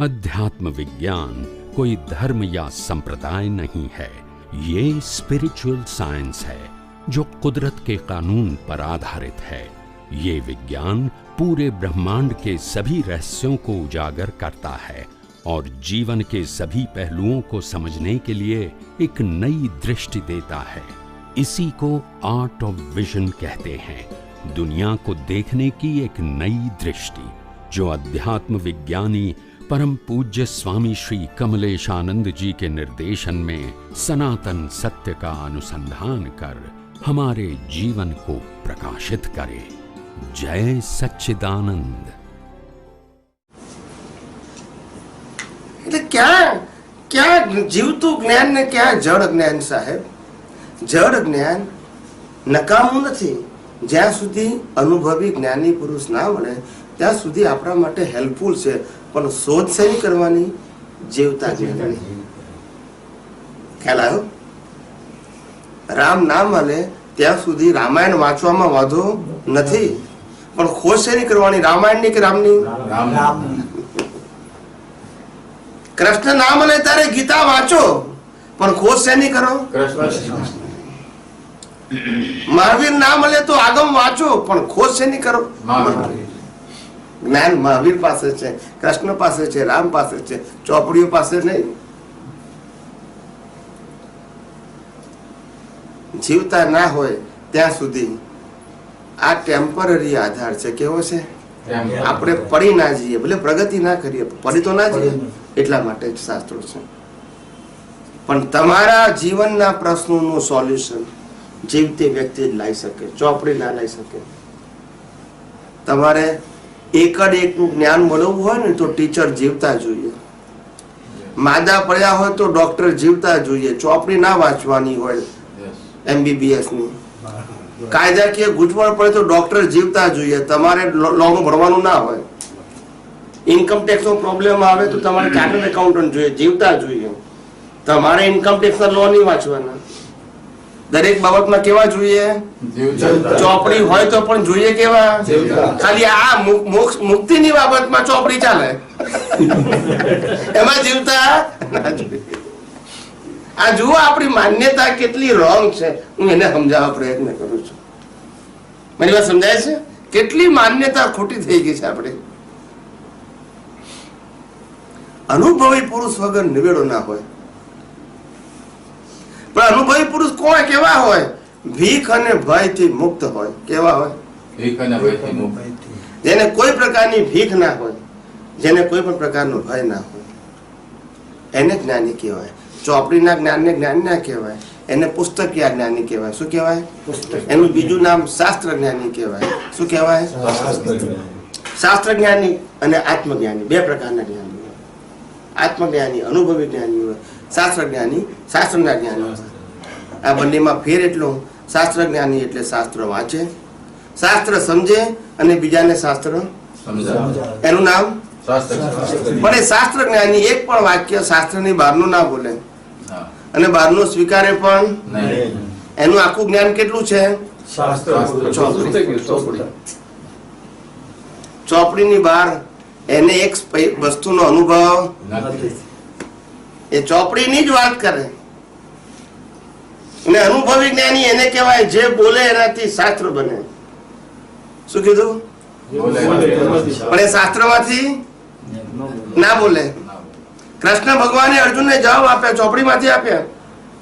अध्यात्म विज्ञान कोई धर्म या संप्रदाय नहीं है, ये स्पिरिचुअल साइंस है जो कुदरत के कानून पर आधारित है। ये विज्ञान पूरे ब्रह्मांड के सभी रहस्यों को उजागर करता है और जीवन के सभी पहलुओं को समझने के लिए एक नई दृष्टि देता है। इसी को आर्ट ऑफ विजन कहते हैं, दुनिया को देखने की एक नई दृष्टि, जो अध्यात्म विज्ञानी परम पूज्य स्वामी श्री कमलेशानंद जी के निर्देशन में सनातन सत्य का अनुसंधान कर हमारे जीवन को प्रकाशित करे। जय सच्चिदानंद। એટલે क्या જીવતું જ્ઞાન ને क्या જડ જ્ઞાન સાહેબ? જડ જ્ઞાન નકામું નથી. જ્યાં સુધી અનુભવી જ્ઞાની પુરુષ ના મળે ત્યાં સુધી આપણા માટે હેલ્પફુલ છે, પણ શોધ શેની કરવાની? જીવતા જ્ઞાનની. ખ્યાલ આવ્યો? રામ ના મળે ત્યાં સુધી રામાયણ વાંચવામાં વાંધો નથી, પણ ખોજ શેની કરવાની? રામાયણની કે રામની? કૃષ્ણ ના મળે ત્યારે ગીતા વાંચો, પણ ખોજ શેની કરો? મહાવીર ના મળે તો આગમ વાંચો, પણ ખોજ શેની કરો? જ્ઞાન મહાવીર પાસે છે, કૃષ્ણ પાસે છે, રામ પાસે છે, ચોપડીઓ પાસે નહીં. જીવતા ના હોય ત્યાં સુધી આ ટેમ્પરરી આધાર છે. કેવો છે? આપણે પડી ના જઈએ, ભલે પ્રગતિ ના કરીએ, પડી તો ના જઈએ, એટલા માટે જ શાસ્ત્રો છે. પણ તમારા જીવનના પ્રશ્નોનું સોલ્યુશન જીવતી વ્યક્તિ જ લાવી શકે, ચોપડી ના લાવી શકે. તમારે એકનું જ્ઞાન મળવું હોય ને તો ટીચર જીવતા જોઈએ, માદા પડ્યા હોય તો ડોક્ટર જીવતા જોઈએ, ચોપડી ના વાંચવાની હોય MBBS ની. કાયદાકીય ગૂંચવણ પડે તો ડોક્ટર જીવતા જોઈએ, તમારે લોનું ભણવાનું ના હોય. ઇન્કમ ટેક્સ નો પ્રોબ્લેમ આવે તો તમારે ચાર્ટર્ડ એકાઉન્ટન્ટ જોઈએ, જીવતા જોઈએ. તમારે ઇન્કમ ટેક્સ ના લો નહીં વાંચવાના. દરેક બાબતમાં કેવા જોઈએ? ચોપડી હોય તો પણ જોઈએ કેવા? ખાલી આ મુક્તિની બાબતમાં ચોપડી ચાલે, એમાં જીવતા ના જોઈએ. આ જુઓ આપણી માન્યતા કેટલી રોંગ છે. હું એને સમજાવવા પ્રયત્ન કરું છું. મારી વાત સમજાય છે? કેટલી માન્યતા ખોટી થઈ ગઈ છે આપણે. અનુભવી પુરુષ વગર નિવેડો ના હોય. પણ અનુભવી પુરુષ કોણ કેવા હોય? ભીખ અને ભયથી મુક્ત હોય. કેવા હોય? જેને કોઈ પ્રકારની ભીખ ના હોય, જેને કોઈ પણ પ્રકારનો ભય ના હોય, એને જ્ઞાની કહેવાય. ચોપડીના જ્ઞાનને જ્ઞાન ના કહેવાય, એને પુસ્તકીય જ્ઞાની કહેવાય. શું કહેવાય? એનું બીજું નામ શાસ્ત્ર જ્ઞાની કહેવાય. શું કહેવાય? શાસ્ત્ર જ્ઞાની અને આત્મજ્ઞાની બે પ્રકારના જ્ઞાની હોય. આત્મજ્ઞાની અનુભવી જ્ઞાની હોય, શાસ્ત્ર જ્ઞાની શાસ્ત્રના જ્ઞાની હોય. આ બંનેમાં ફેર એટલો, શાસ્ત્ર જ્ઞાની એટલે શાસ્ત્ર વાંચે, શાસ્ત્ર સમજે અને બીજાને શાસ્ત્ર સમજાવે, એનું નામ શાસ્ત્ર. પણ એ શાસ્ત્ર જ્ઞાની એક પણ વાક્ય શાસ્ત્રની બહારનું ના બોલે અને બહારનું સ્વીકારે પણ નહીં. એનું આખું જ્ઞાન કેટલું છે? ચોપડીની બહાર એને એક વસ્તુનો અનુભવ નથી. એ ચોપડીની જ વાત કરે. અને અનુભવી જ્ઞાની એને કહેવાય જે બોલે એનાથી શાસ્ત્ર બને. શું કીધું? પણ એ શાસ્ત્રમાંથી ના બોલે. કૃષ્ણ ભગવાને અર્જુનને જવાબ આપ્યા, ચોપડીમાંથી આપ્યા?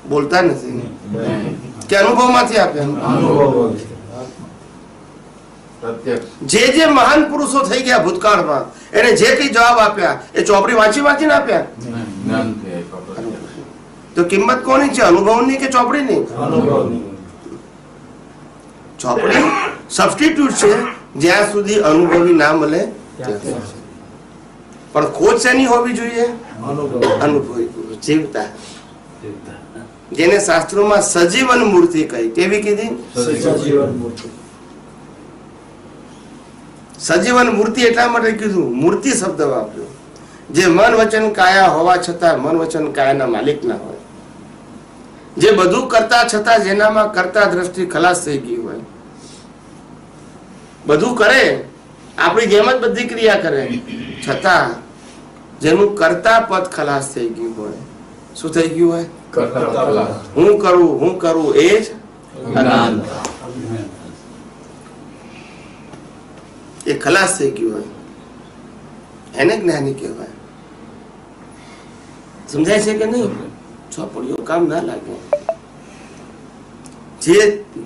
બોલતા નથી કે અનુભવમાંથી આપ્યા? જે મહાન પુરુષો થઈ ગયા ભૂતકાળમાં, એને જે કઈ જવાબ આપ્યા એ ચોપડી વાંચી વાંચીને આપ્યા. તો કિંમત કોની છે? અનુભવની કે ચોપડીની? ચોપડી સબસ્ટિટ્યુટ છે જ્યાં સુધી અનુભવી ના મળે. પણ ખોજ શેની હોવી જોઈએ? અનુભવી પુરુષ, જીવતા, જેને શાસ્ત્રોમાં સજીવન મૂર્તિ કહી. કેવી કીધી? સજીવન મૂર્તિ એટલા માટે કીધું, મૂર્તિ શબ્દ વાપર્યો. જે મન વચન કાયા હોવા છતાં મન વચન કાયાના માલિક ના હોય, જે બધું કરતા છતાં જેનામાં કરતા દ્રષ્ટિ ખલાસ થઈ ગઈ હોય, બધું કરે આપણી જેમ જ બધી ક્રિયા કરે, છતાં જેનું કર્તા પદ ખલાસ થઈ ગયું હોય. શું થઈ ગયું હોય? કરતા ફલા. હું કરું એ જ જ્ઞાન. એ ખલાસ થઈ ગયું હોય એને જ્ઞાની કહેવાય. સમજાય છે કે નહીં? ચોપડીઓ કામ ના લાગે.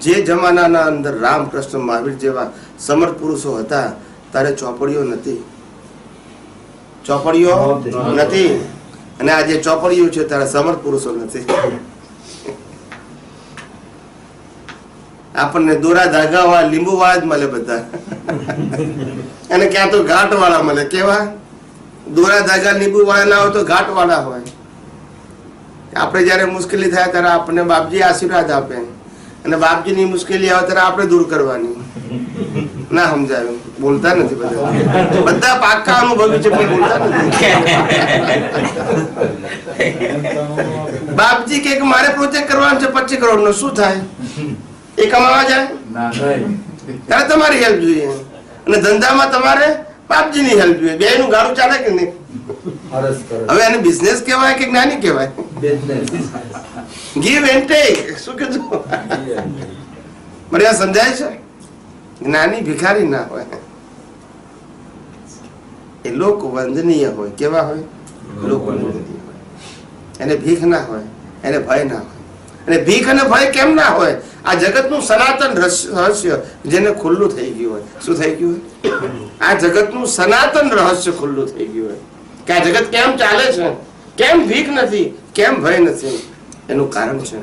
જે જમાનાના અંદર રામકૃષ્ણ મહાવીર જેવા સમર્થ પુરુષો હતા ત્યારે ચોપડીઓ નથી. ચોપડીઓ નથી. અને આજે ચોપડીઓ છે ત્યારે સમર્થ પુરુષો નથી. આપણને દોરા ધાગા વાળા લીંબુ વાળા જ મળે બધા. અને ક્યાં તો ઘાટ વાળા મળે. કેવા? દોરા ધાગા લીંબુ વાળા ના હોય તો ઘાટ વાળા હોય. આપણે જયારે મુશ્કેલી થાય ત્યારે આપણને બાપજી આશીર્વાદ આપે અને બાપજીની મુશ્કેલી આવે ત્યારે આપણે દૂર કરવાની. ના સમજાયું? બોલતા નથી બધા. બધા પાક્કા અનુભવી છે પણ બોલતા નથી. બાપજી કે મારે પ્રોજેક્ટ કરવાનો છે 25 કરોડનો. શું થાય? એ કમાવા જાય ત્યારે તમારી હેલ્પ જોઈએ અને ધંધામાં તમારે બાપજીની હેલ્પ જોઈએ. બે નું ગાડું ચાલે કે નહીં? હવે એને બિઝનેસ કહેવાય કે જ્ઞાની કહેવાય? Give and take. શું કીધું? મને આ સમજાય છે? જ્ઞાની ભિખારી ના હોય. એ લોક વંદનીય હોય. કેવા હોય? લોક વંદનીય હોય. એને ભીખ ના હોય, એને ભય ના હોય. અને ભીખ અને ભય કેમ ના હોય? આ જગતનું સનાતન રહસ્ય જેને ખુલ્લું થઈ ગયું હોય. શું થઈ ગયું હોય? આ જગતનું સનાતન રહસ્ય ખુલ્લું થઈ ગયું હોય કે આ જગત કેમ ચાલે છે, કેમ ભીખ નથી, કેમ ભય નથી. એનું કારણ છે